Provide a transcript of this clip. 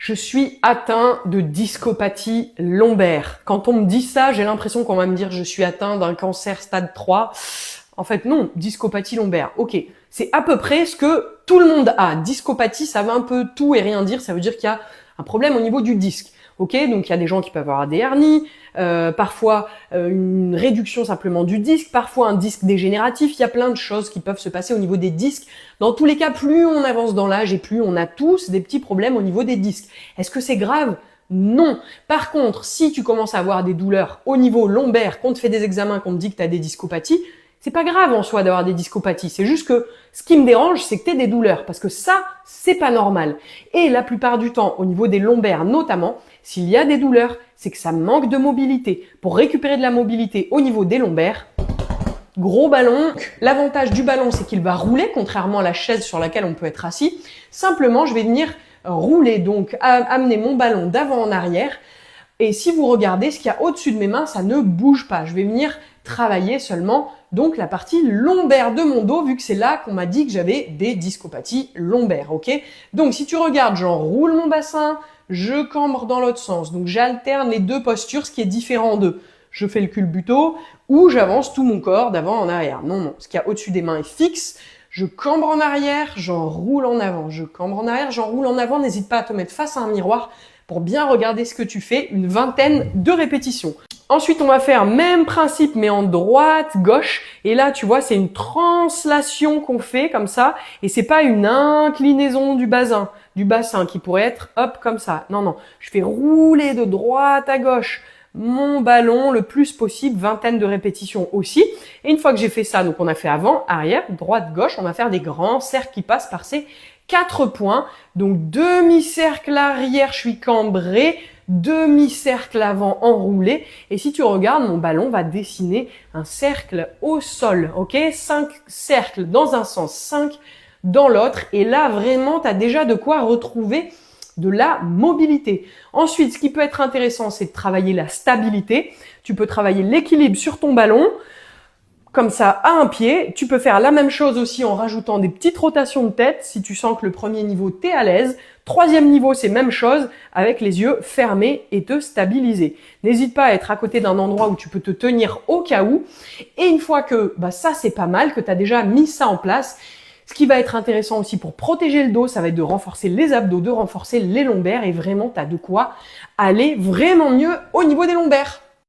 Je suis atteint de discopathie lombaire. Quand on me dit ça, j'ai l'impression qu'on va me dire je suis atteint d'un cancer stade 3. En fait, non, discopathie lombaire. Ok, c'est à peu près ce que tout le monde a. Discopathie, ça veut un peu tout et rien dire. Ça veut dire qu'il y a un problème au niveau du disque. Ok, donc il y a des gens qui peuvent avoir des hernies, parfois une réduction simplement du disque, parfois un disque dégénératif. Il y a plein de choses qui peuvent se passer au niveau des disques. Dans tous les cas, plus on avance dans l'âge et plus on a tous des petits problèmes au niveau des disques. Est-ce que c'est grave ? Non. Par contre, si tu commences à avoir des douleurs au niveau lombaire, qu'on te fait des examens, qu'on te dit que tu as des discopathies, c'est pas grave en soi d'avoir des discopathies. C'est juste que ce qui me dérange, c'est que tu aies des douleurs. Parce que ça, c'est pas normal. Et la plupart du temps, au niveau des lombaires notamment, s'il y a des douleurs, c'est que ça manque de mobilité. Pour récupérer de la mobilité au niveau des lombaires, gros ballon. L'avantage du ballon, c'est qu'il va rouler, contrairement à la chaise sur laquelle on peut être assis. Simplement, je vais venir rouler, donc amener mon ballon d'avant en arrière. Et si vous regardez, ce qu'il y a au-dessus de mes mains, ça ne bouge pas. Je vais venir travailler seulement donc la partie lombaire de mon dos, vu que c'est là qu'on m'a dit que j'avais des discopathies lombaires, ok ? Donc si tu regardes, j'enroule mon bassin, je cambre dans l'autre sens. Donc j'alterne les deux postures, ce qui est différent d'eux. Je fais le culbuto ou j'avance tout mon corps d'avant en arrière. Non, non, ce qu'il y a au-dessus des mains est fixe. Je cambre en arrière, j'enroule en avant. Je cambre en arrière, j'enroule en avant. N'hésite pas à te mettre face à un miroir pour bien regarder ce que tu fais, une vingtaine de répétitions. Ensuite, on va faire même principe, mais en droite, gauche. Et là, tu vois, c'est une translation qu'on fait comme ça. Et c'est pas une inclinaison du bassin qui pourrait être, hop, comme ça. Non, non. Je fais rouler de droite à gauche mon ballon le plus possible, vingtaine de répétitions aussi. Et une fois que j'ai fait ça, donc on a fait avant, arrière, droite, gauche, on va faire des grands cercles qui passent par ces 4 points. Donc demi-cercle arrière, je suis cambré, demi-cercle avant enroulé. Et si tu regardes, mon ballon va dessiner un cercle au sol, ok ? 5 cercles dans un sens, 5 dans l'autre. Et là, vraiment, tu as déjà de quoi retrouver de la mobilité. Ensuite, ce qui peut être intéressant, c'est de travailler la stabilité. Tu peux travailler l'équilibre sur ton ballon, comme ça, à un pied. Tu peux faire la même chose aussi en rajoutant des petites rotations de tête si tu sens que le premier niveau, t'es à l'aise. Troisième niveau, c'est même chose avec les yeux fermés et te stabiliser. N'hésite pas à être à côté d'un endroit où tu peux te tenir au cas où. Et une fois que ça, c'est pas mal, que tu as déjà mis ça en place, ce qui va être intéressant aussi pour protéger le dos, ça va être de renforcer les abdos, de renforcer les lombaires et vraiment, tu as de quoi aller vraiment mieux au niveau des lombaires.